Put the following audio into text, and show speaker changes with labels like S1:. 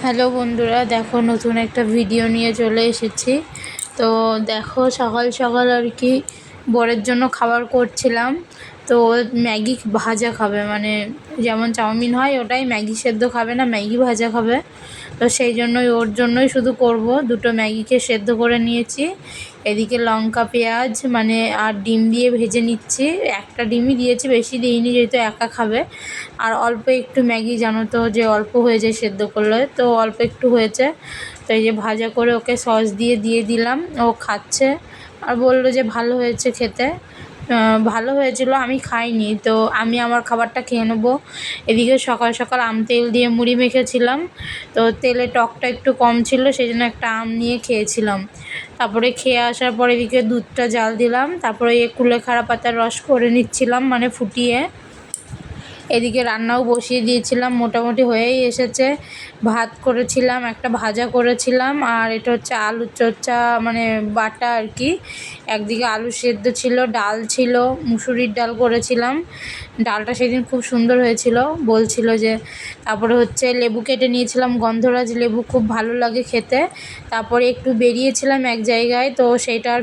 S1: Hello বন্ধুরা, দেখো নতুন একটা ভিডিও নিয়ে চলে এসেছি। তো দেখো সকাল সকাল আর কি বরের জন্য খাবার করছিলাম। তো ও ম্যাগি ভাজা খাবে, মানে যেমন চাউমিন হয় ওটাই, ম্যাগি সেদ্ধ খাবে না, ম্যাগি ভাজা খাবে। তো সেই জন্যই ওর জন্যই শুধু করব। দুটো ম্যাগিকে সেদ্ধ করে নিয়েছি, এদিকে লঙ্কা পেঁয়াজ মানে আর ডিম দিয়ে ভেজে নিচ্ছি। একটা ডিমই দিয়েছি, বেশি দিইনি যেহেতু একা খাবে। আর অল্প একটু ম্যাগি, জানো তো যে অল্প হয়ে যায় সেদ্ধ করলে, তো অল্প একটু হয়েছে। তো এই যে ভাজা করে ওকে সস দিয়ে দিয়ে দিলাম, ও খাচ্ছে আর বললো যে ভালো হয়েছে খেতে। ভালো হয়েছিল, আমি খাইনি, তো আমি আমার খাবারটা খেয়ে নেবো। এদিকে সকাল সকাল আম তেল দিয়ে মুড়ি মেখেছিলাম, তো তেলে টকটা একটু কম ছিল, সেই জন্য একটা আম নিয়ে খেয়েছিলাম। তারপরে খেয়ে আসার পর এদিকে দুধটা জাল দিলাম, তারপরে কুলেখাড়া পাতার রস করে নিচ্ছিলাম, মানে ফুটিয়ে। এদিকে রান্নাও বসিয়ে দিয়েছিলাম, মোটামুটি হয়েই এসেছে। ভাত করেছিলাম, একটা ভাজা করেছিলাম, আর এটা হচ্ছে আলু চচ্চা মানে বাটা আর কি। একদিকে আলু সেদ্ধ ছিল, ডাল ছিল, মুসুরির ডাল করেছিলাম। ডালটা সেদিন খুব সুন্দর হয়েছিল, বলছিল যে। তারপরে হচ্ছে লেবু কেটে নিয়েছিলাম, গন্ধরাজ লেবু খুব ভালো লাগে খেতে। তারপরে একটু বেরিয়েছিলাম এক জায়গায়, তো সেইটার